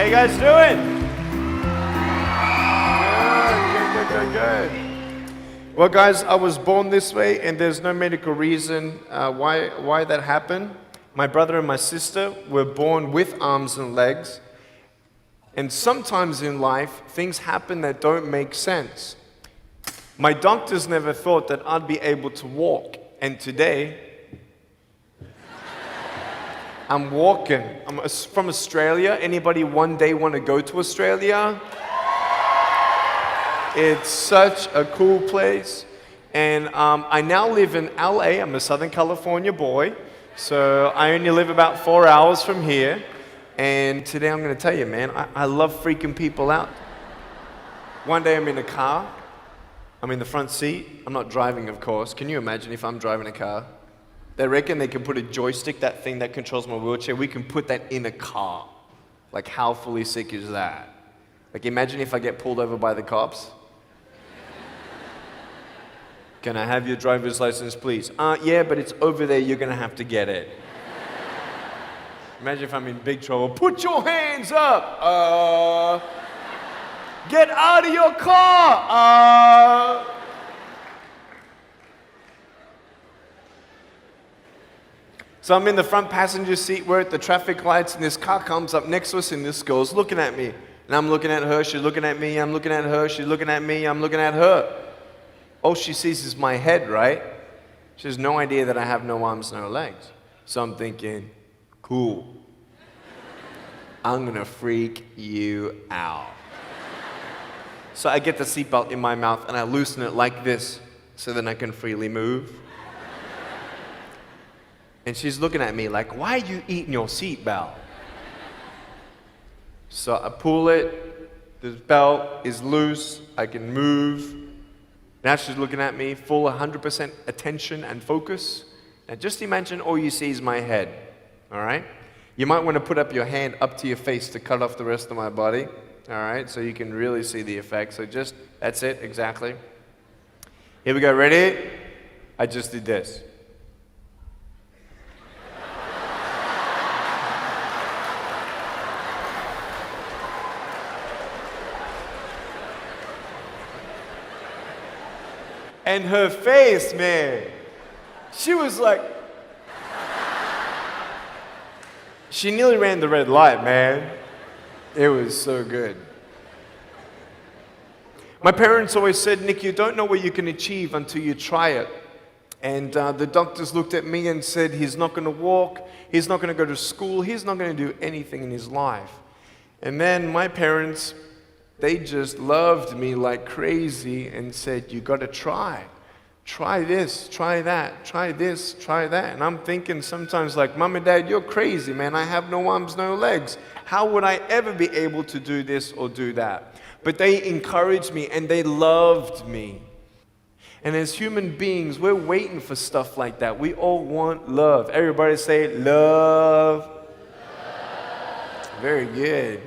you guys doing? Good. Well, guys, I was born this way, and there's no medical reason why that happened. My brother and my sister were born with arms and legs, and sometimes in life, things happen that don't make sense. My doctors never thought that I'd be able to walk, and today, I'm walking. I'm from Australia. Anybody one day want to go to Australia? It's such a cool place. And I now live in LA. I'm a Southern California boy. So I only live about 4 hours from here. And today I'm going to tell you, man, I love freaking people out. One day I'm in a car. I'm in the front seat. I'm not driving, of course. Can you imagine if I'm driving a car? They reckon they can put a joystick, that thing that controls my wheelchair, we can put that in a car. Like, how fully sick is that? Like, imagine if I get pulled over by the cops. Can I have your driver's license, please? Yeah, but it's over there, you're gonna have to get it. Imagine if I'm in big trouble. Put your hands up! Get out of your car! So I'm in the front passenger seat, we're at the traffic lights, and this car comes up next to us, and this girl's looking at me. And I'm looking at her, she's looking at me, I'm looking at her, she's looking at me, I'm looking at her. All she sees is my head, right? She has no idea that I have no arms, no legs. So I'm thinking, cool. I'm gonna freak you out. So I get the seatbelt in my mouth, and I loosen it like this, so then I can freely move. And she's looking at me like, why are you eating your seatbelt? So I pull it, the belt is loose, I can move. Now she's looking at me, full 100% attention and focus. Now just imagine all you see is my head, all right? You might want to put up your hand up to your face to cut off the rest of my body, all right? So you can really see the effect. So just, that's it, exactly. Here we go, ready? I just did this. And her face, man, she was like, she nearly ran the red light, man. It was so good. My parents always said, Nick, you don't know what you can achieve until you try it. And the doctors looked at me and said, he's not going to walk, he's not going to go to school, he's not going to do anything in his life. And then my parents, they just loved me like crazy and said, you got to try. Try this, try that, try this, try that. And I'm thinking sometimes like, Mom and Dad, you're crazy, man. I have no arms, no legs. How would I ever be able to do this or do that? But they encouraged me and they loved me. And as human beings, we're waiting for stuff like that. We all want love. Everybody say, love. Very good.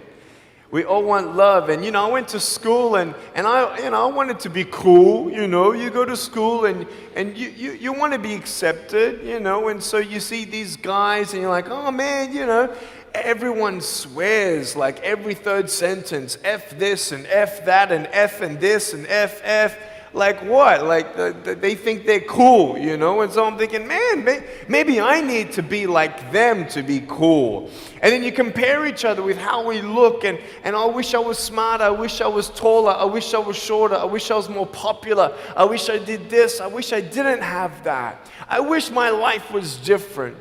We all want love. And, I went to school and I wanted to be cool, You go to school and you want to be accepted, And so you see these guys and you're like, oh, man, Everyone swears like every third sentence, F this and F that and F and this and F. Like what? Like they think they're cool, And so I'm thinking, man, maybe I need to be like them to be cool. And then you compare each other with how we look, and I wish I was smarter, I wish I was taller, I wish I was shorter, I wish I was more popular, I wish I did this, I wish I didn't have that. I wish my life was different.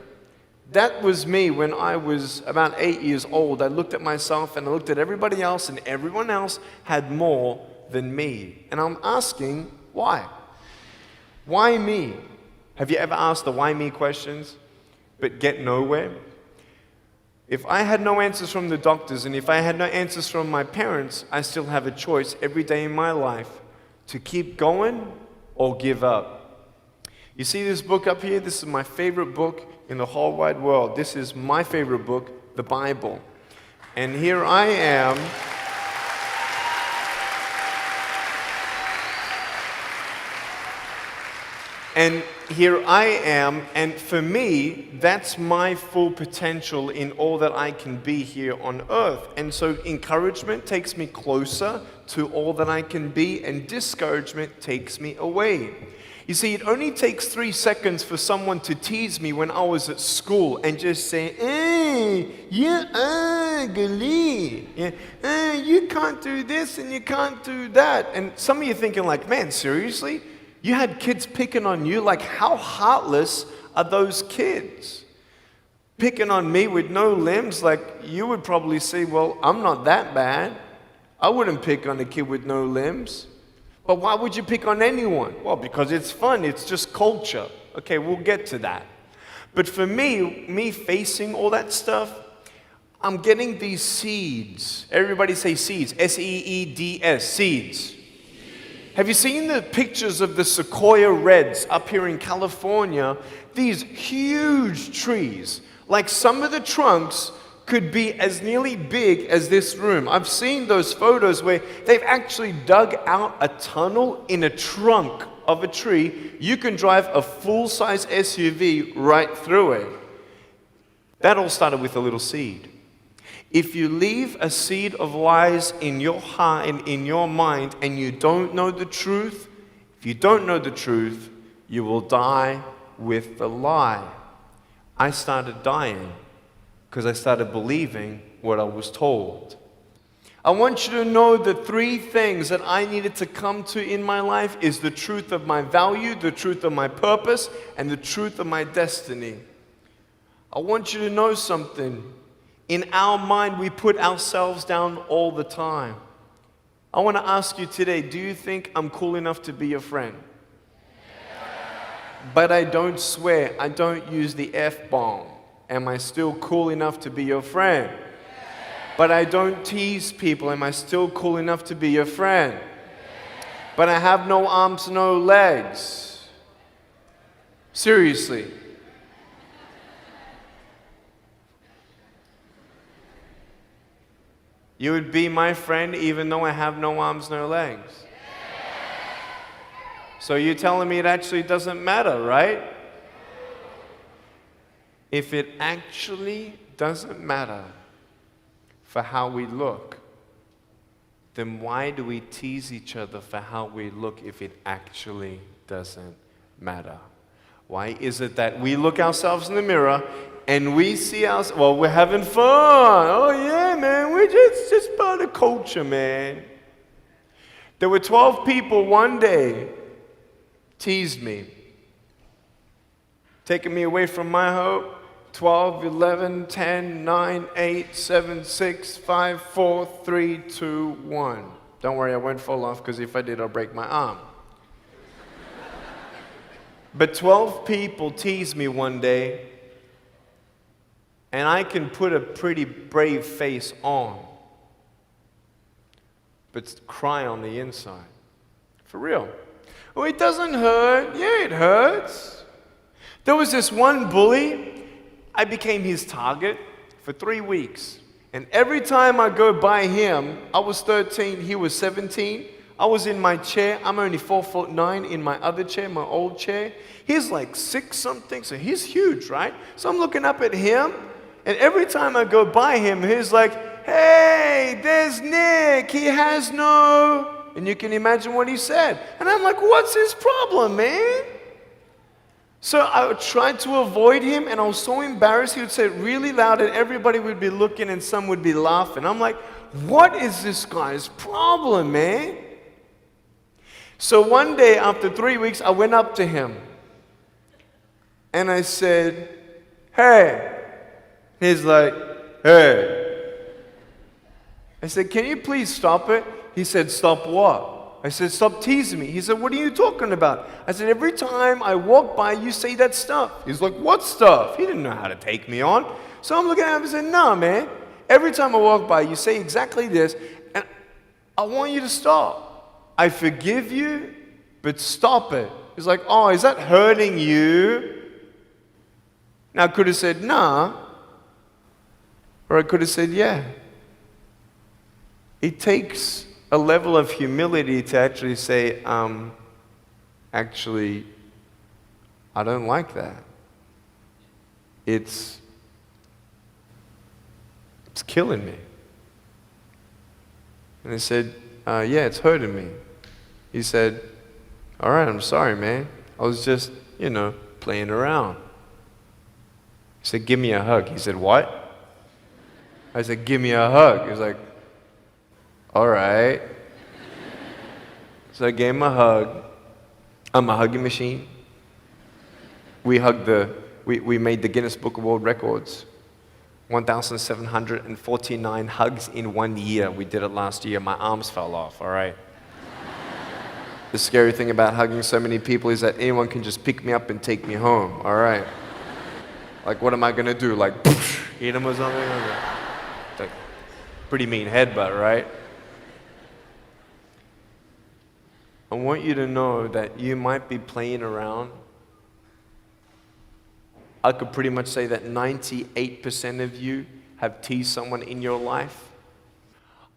That was me when I was about 8 years old. I looked at myself and I looked at everybody else, and everyone else had more than me. And I'm asking, why? Why me? Have you ever asked the why me questions, but get nowhere? If I had no answers from the doctors, and if I had no answers from my parents, I still have a choice every day in my life to keep going or give up. You see this book up here? This is my favorite book in the whole wide world. This is my favorite book, the Bible. And here I am. And here I am, and for me, that's my full potential in all that I can be here on earth. And so encouragement takes me closer to all that I can be, and discouragement takes me away. You see, it only takes 3 seconds for someone to tease me when I was at school and just say, you're ugly. You can't do this and you can't do that. And some of you thinking like, man, seriously? You had kids picking on you? Like, how heartless are those kids? Picking on me with no limbs, like, you would probably say, well, I'm not that bad. I wouldn't pick on a kid with no limbs. But why would you pick on anyone? Well, because it's fun. It's just culture. Okay, we'll get to that. But for me facing all that stuff, I'm getting these seeds. Everybody say seeds. S-E-E-D-S, seeds. Have you seen the pictures of the sekoya reds up here in California? These huge trees. Like some of the trunks could be as nearly big as this room. I've seen those photos where they've actually dug out a tunnel in a trunk of a tree. You can drive a full-size SUV right through it. That all started with a little seed. If you leave a seed of lies in your heart and in your mind and you don't know the truth, if you don't know the truth, you will die with the lie. I started dying because I started believing what I was told. I want you to know the 3 things that I needed to come to in my life is the truth of my value, the truth of my purpose, and the truth of my destiny. I want you to know something. In our mind, we put ourselves down all the time. I want to ask you today, do you think I'm cool enough to be your friend? But I don't swear, I don't use the F-bomb. Am I still cool enough to be your friend? But I don't tease people. Am I still cool enough to be your friend? But I have no arms, no legs. Seriously. You would be my friend even though I have no arms, no legs. So you're telling me it actually doesn't matter, right? If it actually doesn't matter for how we look, then why do we tease each other for how we look if it actually doesn't matter? Why is it that we look ourselves in the mirror and we see ourselves, well, we're having fun. Oh yeah, man, we're just part of culture, man. There were 12 people one day teased me, taking me away from my hope. 12, 11, 10, 9, 8, 7, 6, 5, 4, 3, 2, 1. Don't worry, I won't fall off because if I did, I'll break my arm. But 12 people teased me one day, and I can put a pretty brave face on, but cry on the inside. For real. Oh, it doesn't hurt. Yeah, it hurts. There was this one bully. I became his target for 3 weeks. And every time I go by him, I was 13, he was 17. I was in my chair. I'm only 4'9" in my other chair, my old chair. He's like 6 something, so he's huge, right? So I'm looking up at him, and every time I go by him, he's like, hey, there's Nick, he has no... And you can imagine what he said. And I'm like, what's his problem, man? So I tried to avoid him, and I was so embarrassed. He would say it really loud, and everybody would be looking, and some would be laughing. I'm like, what is this guy's problem, man? So one day, after 3 weeks, I went up to him, and I said, hey. He's like, hey. I said, can you please stop it? He said, stop what? I said, stop teasing me. He said, what are you talking about? I said, every time I walk by, you say that stuff. He's like, what stuff? He didn't know how to take me on. So I'm looking at him and said, nah, man. Every time I walk by, you say exactly this, and I want you to stop. I forgive you, but stop it. He's like, oh, is that hurting you? Now, I could have said, nah. Or I could have said, yeah. It takes a level of humility to actually say, actually, I don't like that. It's killing me. And I said, yeah, it's hurting me. He said, all right, I'm sorry, man. I was just, playing around. He said, give me a hug. He said, what? I said, give me a hug. He was like, all right. So I gave him a hug. I'm a hugging machine. We made the Guinness Book of World Records. 1,749 hugs in 1 year. We did it last year. My arms fell off, all right? The scary thing about hugging so many people is that anyone can just pick me up and take me home, all right? Like, what am I gonna do? Like, eat them or something? Like, pretty mean headbutt, right? I want you to know that you might be playing around. I could pretty much say that 98% of you have teased someone in your life.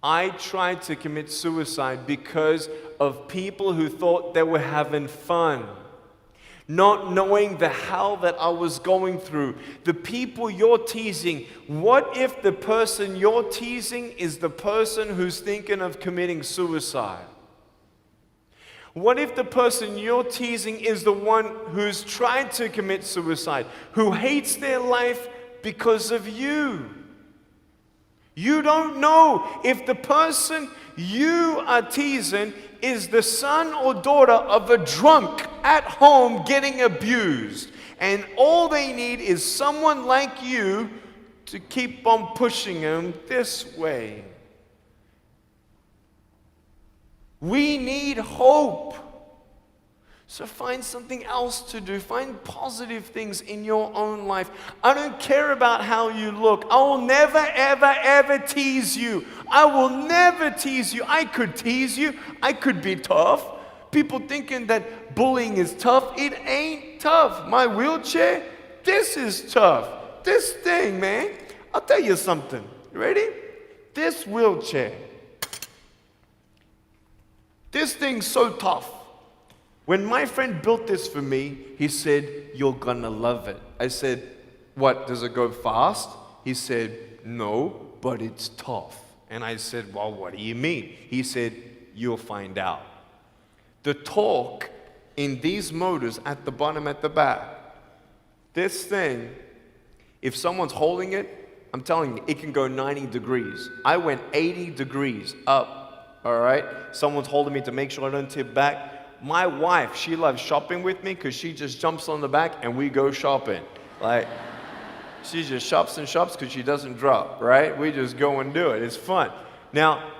I tried to commit suicide because of people who thought they were having fun, not knowing the hell that I was going through. The people you're teasing, what if the person you're teasing is the person who's thinking of committing suicide? What if the person you're teasing is the one who's tried to commit suicide, who hates their life because of you? You don't know if the person you are teasing is the son or daughter of a drunk at home getting abused. And all they need is someone like you to keep on pushing them this way. We need hope. So find something else to do. Find positive things in your own life. I don't care about how you look. I will never, ever, ever tease you. I will never tease you. I could tease you. I could be tough. People thinking that bullying is tough. It ain't tough. My wheelchair, this is tough. This thing, man. I'll tell you something. You ready? This wheelchair. This thing's so tough. When my friend built this for me, he said, you're gonna love it. I said, what, does it go fast? He said, no, but it's tough. And I said, well, what do you mean? He said, you'll find out. The torque in these motors at the bottom, at the back, this thing, if someone's holding it, I'm telling you, it can go 90 degrees. I went 80 degrees up, all right? Someone's holding me to make sure I don't tip back. My wife, she loves shopping with me because she just jumps on the back and we go shopping. Like, she just shops and shops because she doesn't drop, right? We just go and do it. It's fun. Now,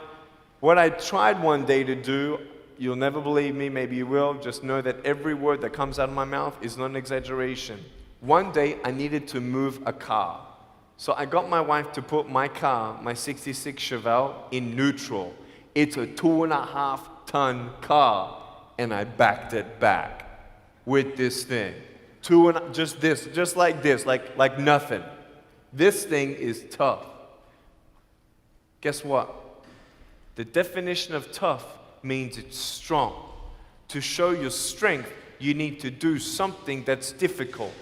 what I tried one day to do, you'll never believe me, maybe you will, just know that every word that comes out of my mouth is not an exaggeration. One day, I needed to move a car. So I got my wife to put my car, my 66 Chevelle, in neutral. It's a 2.5-ton car. And I backed it back with this thing. Just like this, like nothing. This thing is tough. Guess what? The definition of tough means it's strong. To show your strength, you need to do something that's difficult.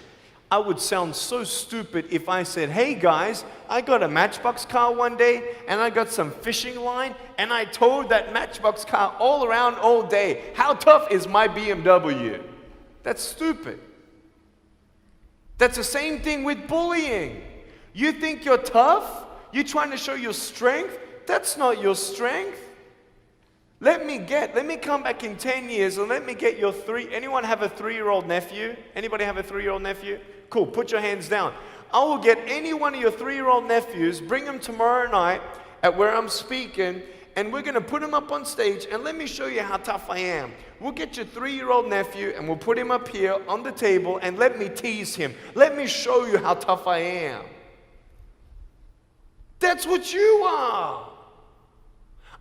I would sound so stupid if I said, hey guys, I got a Matchbox car one day and I got some fishing line and I towed that Matchbox car all around all day. How tough is my BMW? That's stupid. That's the same thing with bullying. You think you're tough? You're trying to show your strength? That's not your strength. Let me come back in 10 years and let me get your anyone have a 3-year-old nephew? Anybody have a 3-year-old nephew? Cool, put your hands down. I will get any one of your 3-year-old nephews, bring them tomorrow night at where I'm speaking, and we're gonna put him up on stage and let me show you how tough I am. We'll get your 3-year-old nephew and we'll put him up here on the table and let me tease him. Let me show you how tough I am. That's what you are.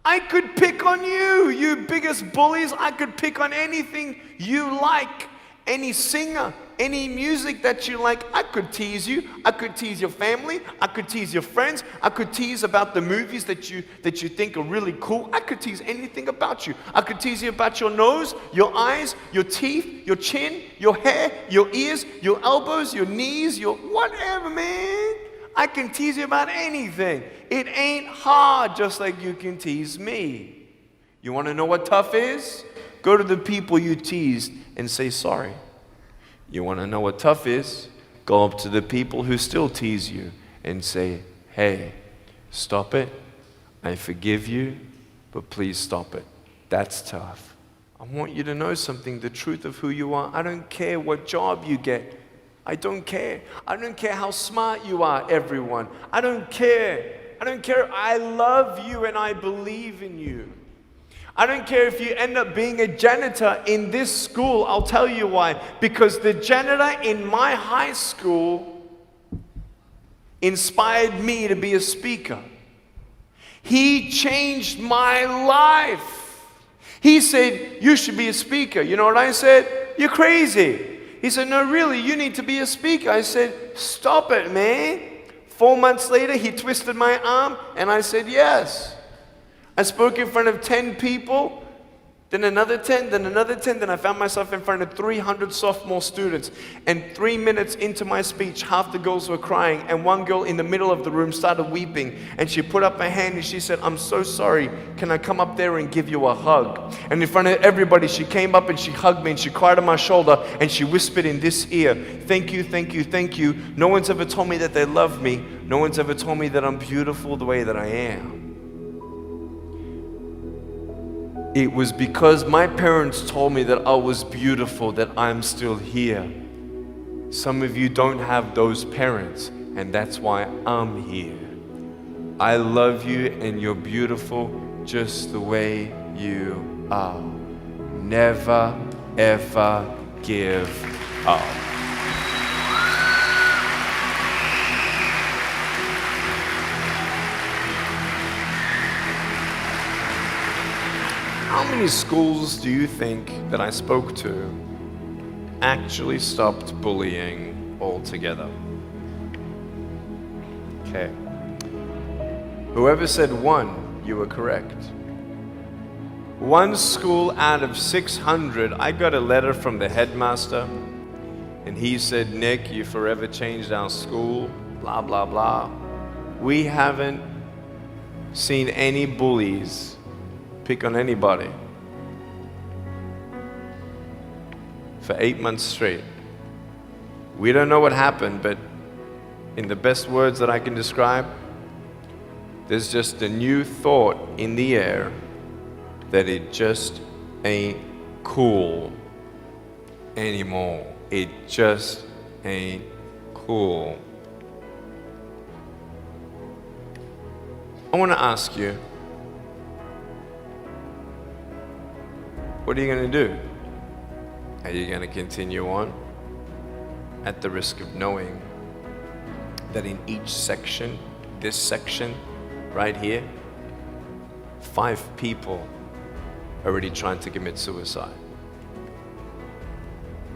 I could pick on you, you biggest bullies. I could pick on anything you like. Any singer, Any music that you like, I could tease you. I could tease your family. I could tease your friends. I could tease about the movies that you think are really cool. I could tease anything about you. I could tease you about your nose, your eyes, your teeth, your chin, your hair, your ears, your elbows, your knees, your whatever, man. I can tease you about anything. It ain't hard, just like you can tease me. You want to know what tough is? Go to the people you teased and say sorry. You want to know what tough is? Go up to the people who still tease you and say, hey, stop it. I forgive you, but please stop it. That's tough. I want you to know something, the truth of who you are. I don't care what job you get. I don't care. I don't care how smart you are, everyone. I don't care. I don't care. I love you and I believe in you. I don't care if you end up being a janitor in this school. I'll tell you why. Because the janitor in my high school inspired me to be a speaker. He changed my life. He said, you should be a speaker. You know what I said? You're crazy. He said, no, really, you need to be a speaker. I said, stop it, man. 4 months later, he twisted my arm, and I said, yes. I spoke in front of 10 people, then another 10, then another 10, then I found myself in front of 300 sophomore students. And 3 minutes into my speech, half the girls were crying, and one girl in the middle of the room started weeping, and she put up her hand and she said, I'm so sorry, can I come up there and give you a hug? And in front of everybody, she came up and she hugged me and she cried on my shoulder and she whispered in this ear, thank you, thank you, thank you. No one's ever told me that they love me. No one's ever told me that I'm beautiful the way that I am. It was because my parents told me that I was beautiful that I'm still here. Some of you don't have those parents, and that's why I'm here. I love you, and you're beautiful just the way you are. Never, ever give up. How many schools do you think that I spoke to actually stopped bullying altogether? Okay. Whoever said 1, you were correct. 1 school out of 600, I got a letter from the headmaster, and he said, Nick, you forever changed our school, blah, blah, blah. We haven't seen any bullies pick on anybody for 8 months straight. We don't know what happened, but in the best words that I can describe, there's just a new thought in the air that it just ain't cool anymore. It just ain't cool. I want to ask you, what are you going to do? Are you going to continue on at the risk of knowing that in each section, this section right here, 5 people are already trying to commit suicide?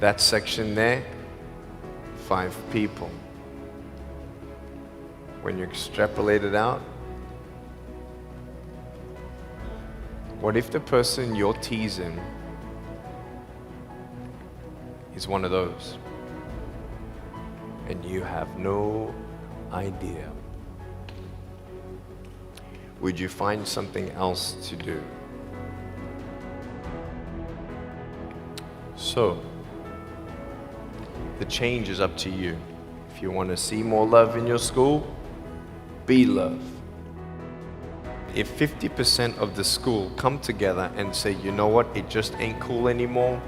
That section there, 5 people. When you extrapolate it out, what if the person you're teasing is one of those, and you have no idea? Would you find something else to do? So, the change is up to you. If you want to see more love in your school, be love. If 50% of the school come together and say, you know what, it just ain't cool anymore,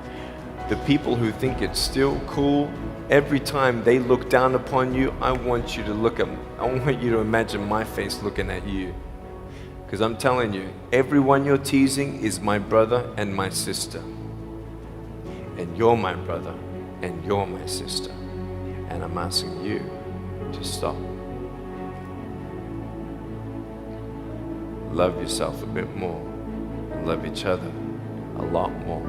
the people who think it's still cool, every time they look down upon you, I want you to imagine my face looking at you. Because I'm telling you, everyone you're teasing is my brother and my sister. And you're my brother and you're my sister. And I'm asking you to stop. Love yourself a bit more. Love each other a lot more.